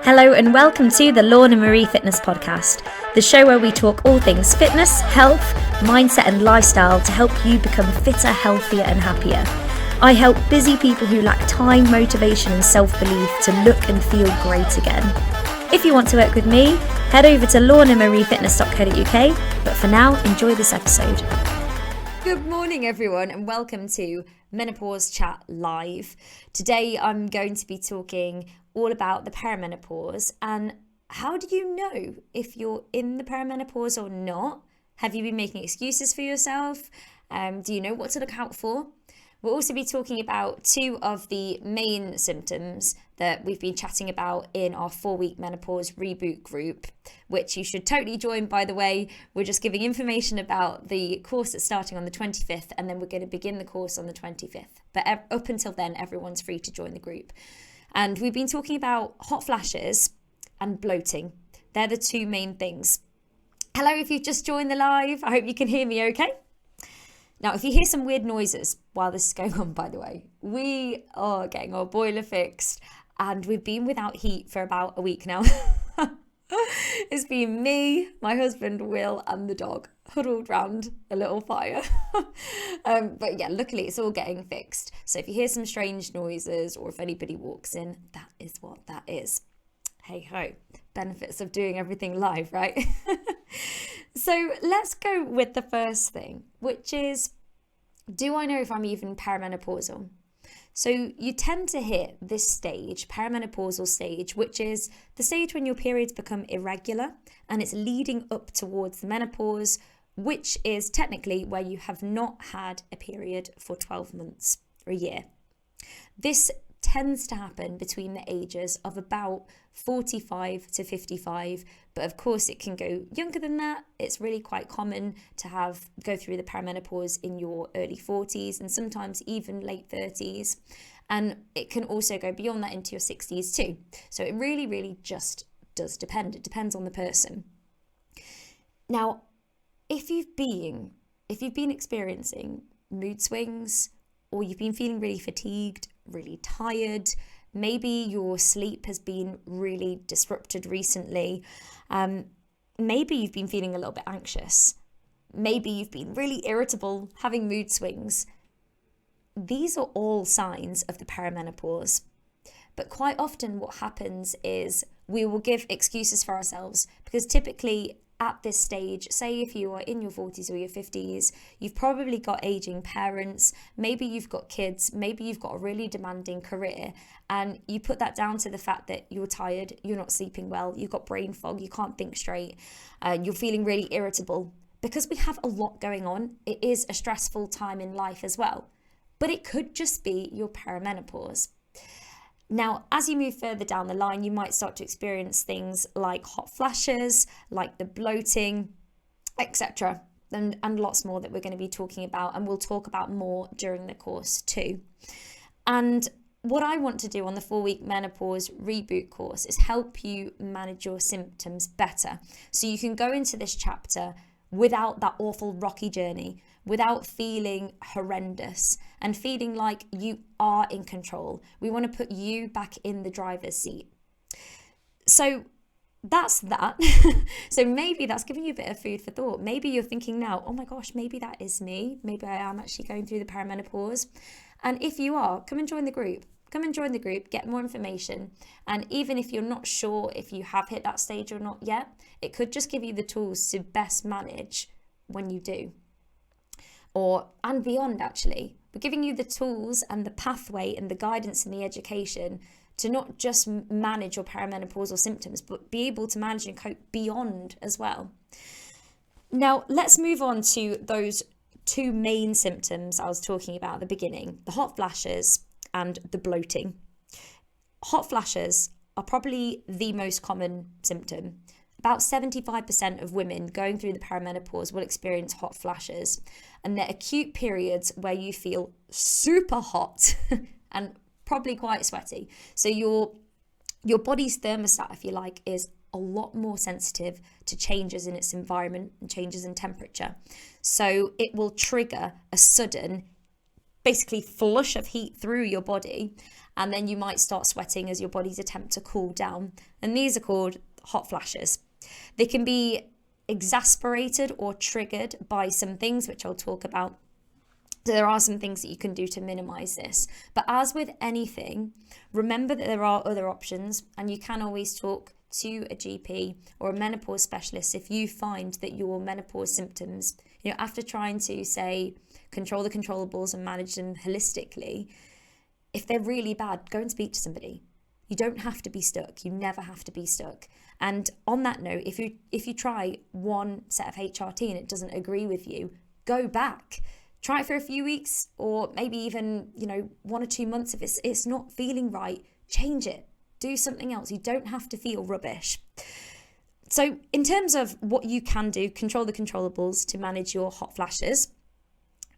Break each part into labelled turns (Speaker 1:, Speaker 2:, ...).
Speaker 1: Hello and welcome to the Lorna Marie Fitness Podcast, the show where we talk all things fitness, health, mindset and lifestyle to help you become fitter, healthier and happier. I help busy people who lack time, motivation and self-belief to look and feel great again. If you want to work with me, head over to lornamariefitness.co.uk, but for now, enjoy this episode. Good morning everyone and welcome to Menopause Chat Live. Today I'm going to be talking all about the perimenopause and how do you know if you're in the perimenopause or not? Have you been making excuses for yourself? Do you know what to look out for? We'll also be talking about two of the main symptoms that we've been chatting about in our 4-week menopause reboot group, which you should totally join, by the way. We're just giving information about the course that's starting on the 25th, and then we're going to begin the course on the 25th. But up until then, everyone's free to join the group. And we've been talking about hot flashes and bloating. They're the two main things. Hello, if you've just joined the live, I hope you can hear me okay. Now, if you hear some weird noises while this is going on, by the way, we are getting our boiler fixed and we've been without heat for about a week now. It's been me, my husband, Will, and the dog huddled round a little fire. But yeah, luckily it's all getting fixed. So if you hear some strange noises or if anybody walks in, that is what that is. Hey ho, benefits of doing everything live, right? So let's go with the first thing, which is, do I know if I'm even perimenopausal? So you tend to hit this stage, perimenopausal stage, which is the stage when your periods become irregular and it's leading up towards the menopause, which is technically where you have not had a period for 12 months or a year. This tends to happen between the ages of about 45 to 55, but of course it can go younger than that. It's really quite common to go through the perimenopause in your early 40s and sometimes even late 30s, and it can also go beyond that into your 60s too. So it really just does depend. It depends on the person. Now, if you've been experiencing mood swings, or you've been feeling really fatigued, really tired, maybe your sleep has been really disrupted recently, maybe you've been feeling a little bit anxious, maybe you've been really irritable, having mood swings, these are all signs of the perimenopause. But quite often what happens is we will give excuses for ourselves because typically at this stage, say if you are in your 40s or your 50s, you've probably got aging parents, maybe you've got kids, maybe you've got a really demanding career, and you put that down to the fact that you're tired, you're not sleeping well, you've got brain fog, you can't think straight, you're feeling really irritable. Because we have a lot going on, it is a stressful time in life as well. But it could just be your perimenopause. Now, as you move further down the line, you might start to experience things like hot flashes, like the bloating, etc. And lots more that we're going to be talking about, and we'll talk about more during the course too. And what I want to do on the 4-week menopause reboot course is help you manage your symptoms better. So you can go into this chapter without that awful rocky journey, without feeling horrendous and feeling like you are in control. We want to put you back in the driver's seat. So that's that. So maybe that's giving you a bit of food for thought. Maybe you're thinking now, oh my gosh, maybe that is me. Maybe I am actually going through the perimenopause. And if you are, come and join the group. Come and join the group, get more information. And even if you're not sure if you have hit that stage or not yet, it could just give you the tools to best manage when you do. And beyond, actually. We're giving you the tools and the pathway and the guidance and the education to not just manage your perimenopausal symptoms, but be able to manage and cope beyond as well. Now, let's move on to those two main symptoms I was talking about at the beginning, the hot flashes and the bloating. Hot flashes are probably the most common symptom. About 75% of women going through the perimenopause will experience hot flashes, and they're acute periods where you feel super hot and probably quite sweaty. So your body's thermostat, if you like, is a lot more sensitive to changes in its environment and changes in temperature. So it will trigger a sudden, basically flush of heat through your body, and then you might start sweating as your body's attempt to cool down. And these are called hot flashes. They can be exasperated or triggered by some things, which I'll talk about. So there are some things that you can do to minimize this. But as with anything, remember that there are other options, and you can always talk to a GP or a menopause specialist if you find that your menopause symptoms, after trying to say control the controllables and manage them holistically, if they're really bad, go and speak to somebody. You don't have to be stuck. You never have to be stuck. And on that note, if you try one set of HRT and it doesn't agree with you, go back. Try it for a few weeks, or maybe even 1 or 2 months. If it's not feeling right, change it. Do something else. You don't have to feel rubbish. So in terms of what you can do, control the controllables to manage your hot flashes.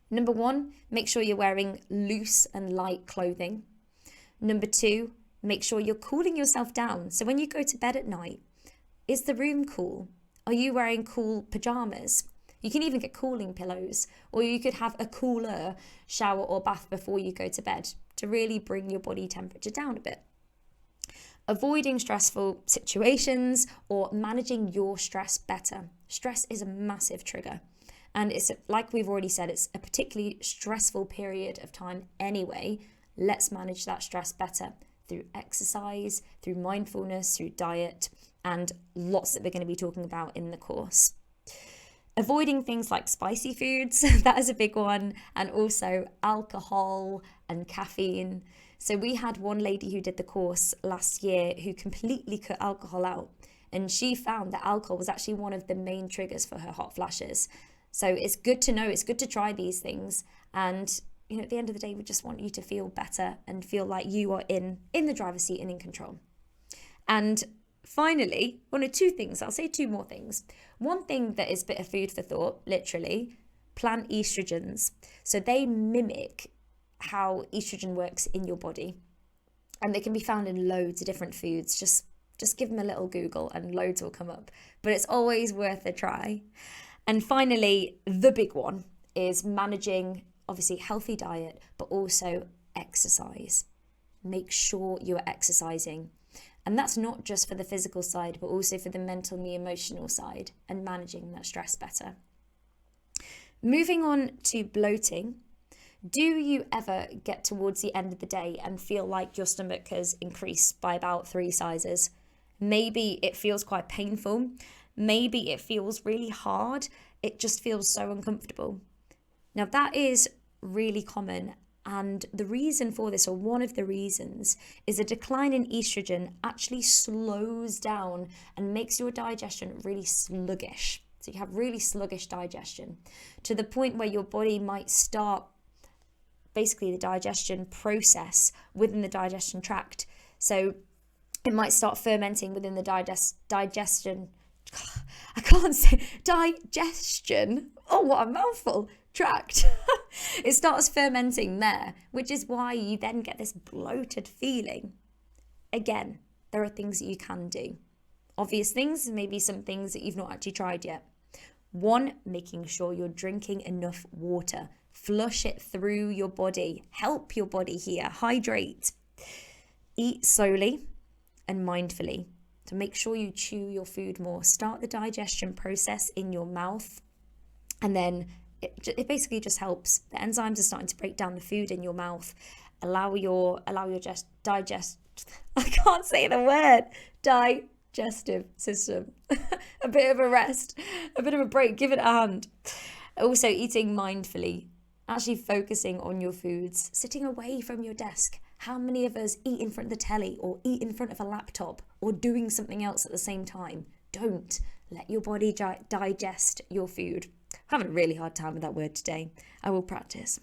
Speaker 1: Number 1, make sure you're wearing loose and light clothing. Number 2, make sure you're cooling yourself down. So when you go to bed at night, is the room cool? Are you wearing cool pajamas? You can even get cooling pillows, or you could have a cooler shower or bath before you go to bed to really bring your body temperature down a bit. Avoiding stressful situations or managing your stress better. Stress is a massive trigger. And it's like we've already said, it's a particularly stressful period of time anyway. Let's manage that stress better through exercise, through mindfulness, through diet, and lots that we're going to be talking about in the course. Avoiding things like spicy foods, that is a big one, and also alcohol and caffeine. So we had one lady who did the course last year who completely cut alcohol out, and she found that alcohol was actually one of the main triggers for her hot flashes. So it's good to know, it's good to try these things, and at the end of the day, we just want you to feel better and feel like you are in the driver's seat and in control. And finally, one or two things, I'll say 2 more things. One thing that is a bit of food for thought, literally, plant estrogens. So they mimic how estrogen works in your body. And they can be found in loads of different foods. Just give them a little Google and loads will come up. But it's always worth a try. And finally, the big one is managing, obviously, healthy diet, but also exercise. Make sure you are exercising. And that's not just for the physical side, but also for the mental and the emotional side, and managing that stress better. Moving on to bloating. Do you ever get towards the end of the day and feel like your stomach has increased by about 3 sizes? Maybe it feels quite painful. Maybe it feels really hard. It just feels so uncomfortable. Now that is really common. And the reason for this, or one of the reasons, is a decline in estrogen actually slows down and makes your digestion really sluggish. So you have really sluggish digestion to the point where your body might start basically the digestion process within the digestion tract. So it might start fermenting within the digestion. I can't say digestion. Oh, what a mouthful. Tract. It starts fermenting there, which is why you then get this bloated feeling. Again, there are things that you can do. Obvious things, maybe some things that you've not actually tried yet. 1, making sure you're drinking enough water. Flush it through your body. Help your body here. Hydrate. Eat slowly and mindfully. So make sure you chew your food more. Start the digestion process in your mouth, and then it basically just helps. The enzymes are starting to break down the food in your mouth. Allow your digest. I can't say the word. Digestive system. A bit of a rest, a bit of a break. Give it a hand. Also, eating mindfully. Actually focusing on your foods. Sitting away from your desk. How many of us eat in front of the telly or eat in front of a laptop or doing something else at the same time? Don't. Let your body digest your food. I'm having a really hard time with that word today. I will practice.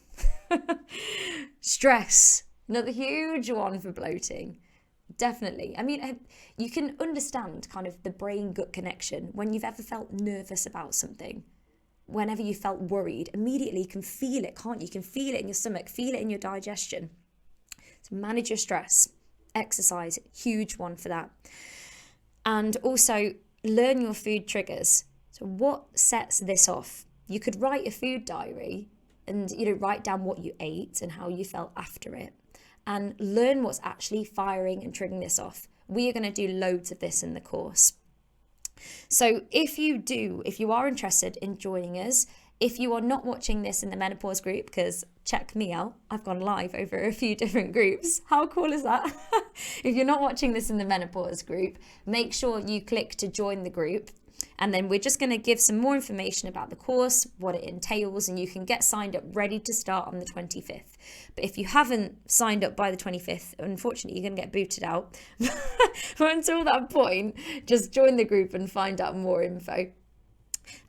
Speaker 1: Stress. Another huge one for bloating. Definitely. I mean, you can understand kind of the brain-gut connection when you've ever felt nervous about something. Whenever you felt worried, immediately you can feel it, can't you? You can feel it in your stomach, feel it in your digestion. So manage your stress. Exercise, huge one for that. And also learn your food triggers. So what sets this off? You could write a food diary and write down what you ate and how you felt after it. and learn what's actually firing and triggering this off. We are going to do loads of this in the course. So if you are interested in joining us, if you are not watching this in the menopause group, because check me out, I've gone live over a few different groups. How cool is that? If you're not watching this in the menopause group, make sure you click to join the group. And then we're just going to give some more information about the course, what it entails, and you can get signed up ready to start on the 25th. But if you haven't signed up by the 25th, unfortunately, you're going to get booted out. But until that point, just join the group and find out more info.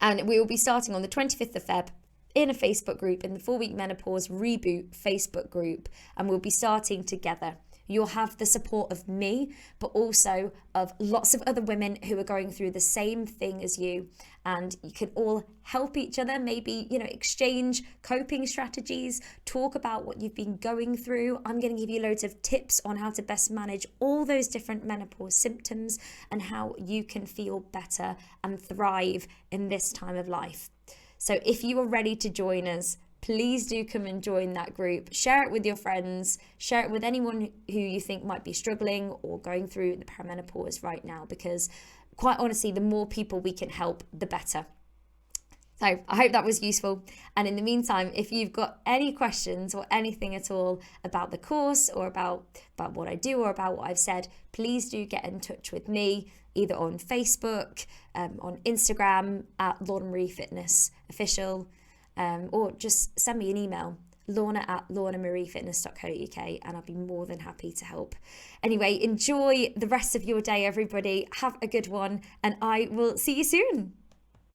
Speaker 1: And we will be starting on the 25th of Feb in a Facebook group, in the 4-Week Menopause Reboot Facebook group, and we'll be starting together. You'll have the support of me, but also of lots of other women who are going through the same thing as you. And you can all help each other, maybe, exchange coping strategies, talk about what you've been going through. I'm going to give you loads of tips on how to best manage all those different menopause symptoms and how you can feel better and thrive in this time of life. So if you are ready to join us, please do come and join that group. Share it with your friends, share it with anyone who you think might be struggling or going through the perimenopause right now, because quite honestly, the more people we can help, the better. So I hope that was useful. And in the meantime, if you've got any questions or anything at all about the course or about what I do or about what I've said, please do get in touch with me, either on Facebook, on Instagram at Lorna Marie Fitness Official, or just send me an email, lorna@lornamariefitness.co.uk, and I'll be more than happy to help. Anyway, enjoy the rest of your day, everybody. Have a good one, and I will see you soon.